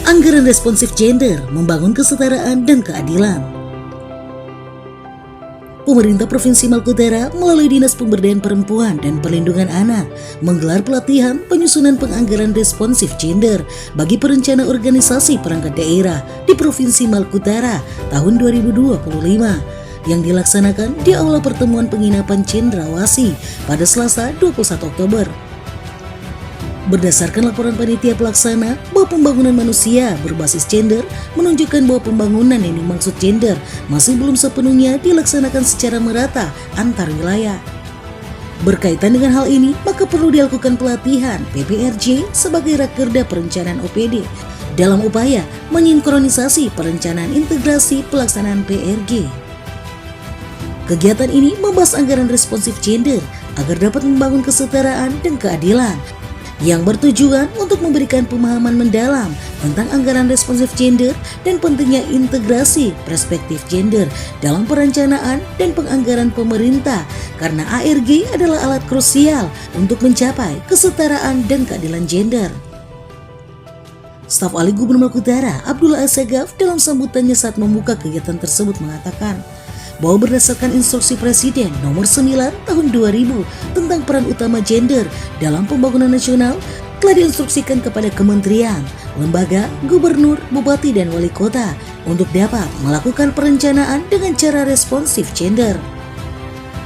Anggaran responsif gender membangun kesetaraan dan keadilan. Pemerintah Provinsi Maluku Utara melalui Dinas Pemberdayaan Perempuan dan Perlindungan Anak menggelar pelatihan penyusunan penganggaran responsif gender bagi perencana organisasi perangkat daerah di Provinsi Maluku Utara tahun 2025 yang dilaksanakan di Aula Pertemuan Penginapan Cendrawasih pada Selasa 21 Oktober. Berdasarkan laporan panitia pelaksana bahwa pembangunan manusia berbasis gender menunjukkan bahwa pembangunan yang dimaksud gender masih belum sepenuhnya dilaksanakan secara merata antar wilayah. Berkaitan dengan hal ini, maka perlu dilakukan pelatihan PPRJ sebagai Rakerda Perencanaan OPD dalam upaya mensinkronisasi perencanaan integrasi pelaksanaan PRG. Kegiatan ini membahas anggaran responsif gender agar dapat membangun kesetaraan dan keadilan, yang bertujuan untuk memberikan pemahaman mendalam tentang anggaran responsif gender dan pentingnya integrasi perspektif gender dalam perencanaan dan penganggaran pemerintah, karena ARG adalah alat krusial untuk mencapai kesetaraan dan keadilan gender. Staf Ahli Gubernur Maluku Utara Abdullah Assegaf dalam sambutannya saat membuka kegiatan tersebut mengatakan bahwa berdasarkan instruksi Presiden nomor 9 tahun 2000 tentang peran utama gender dalam pembangunan nasional telah diinstruksikan kepada kementerian, lembaga, gubernur, bupati, dan wali kota untuk dapat melakukan perencanaan dengan cara responsif gender.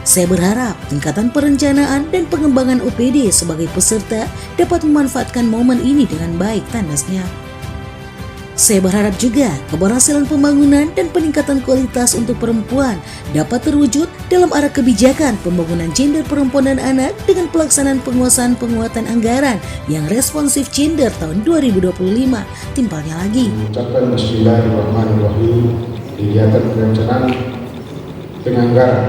Saya berharap tingkatan perencanaan dan pengembangan OPD sebagai peserta dapat memanfaatkan momen ini dengan baik, tandasnya. Saya berharap juga keberhasilan pembangunan dan peningkatan kualitas untuk perempuan dapat terwujud dalam arah kebijakan pembangunan gender perempuan dan anak dengan pelaksanaan penguatan anggaran yang responsif gender tahun 2025. Timpalnya lagi. Mengucapkan Bismillahirrahmanirrahim. Kegiatan perencanaan penganggaran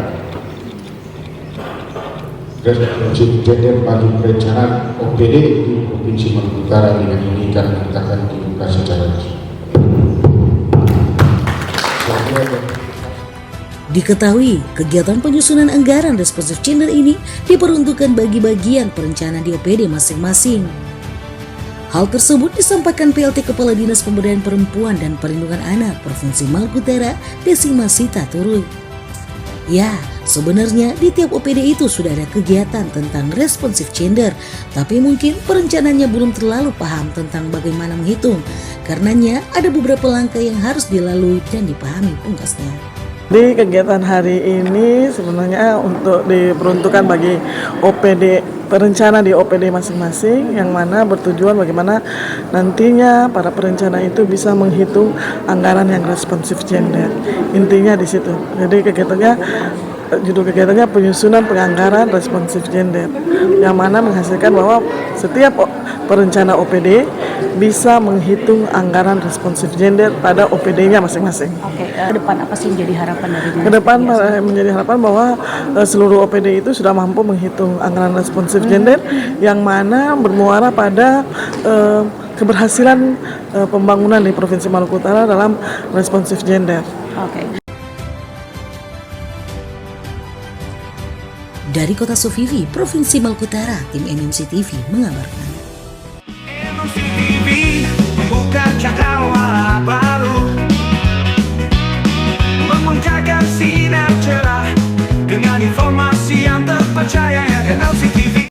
responsif gender bagi perencanaan OPD di Provinsi Maluku Utara dengan ini kami nyatakan dibuka secara resmi. Diketahui, kegiatan penyusunan anggaran responsif gender ini diperuntukkan bagi bagian perencanaan di OPD masing-masing. Hal tersebut disampaikan PLT Kepala Dinas Pemberdayaan Perempuan dan Perlindungan Anak Provinsi Maluku Utara, Desi Masita Turuy. Ya, sebenarnya di tiap OPD itu sudah ada kegiatan tentang responsif gender, tapi mungkin perencanaannya belum terlalu paham tentang bagaimana menghitung. Karenanya ada beberapa langkah yang harus dilalui dan dipahami, pungkasnya. Di kegiatan hari ini sebenarnya untuk diperuntukkan bagi OPD, perencana di OPD masing-masing, yang mana bertujuan bagaimana nantinya para perencana itu bisa menghitung anggaran yang responsif gender. Intinya di situ. Jadi judul kegiatannya penyusunan penganggaran responsif gender, yang mana menghasilkan bahwa setiap perencana OPD bisa menghitung anggaran responsif gender pada OPD-nya masing-masing. Oke, ke depan apa sih menjadi harapan dari Ke depan menjadi harapan bahwa seluruh OPD itu sudah mampu menghitung anggaran responsif gender, yang mana bermuara pada keberhasilan pembangunan di Provinsi Maluku Utara dalam responsif gender. Oke. Dari Kota Suvivi, Provinsi Maluku Utara, tim MMC TV mengabarkan. MMC TV bukan cakrawala baru, memancarkan sinar cerah dengan informasi yang terpercaya. MMC TV.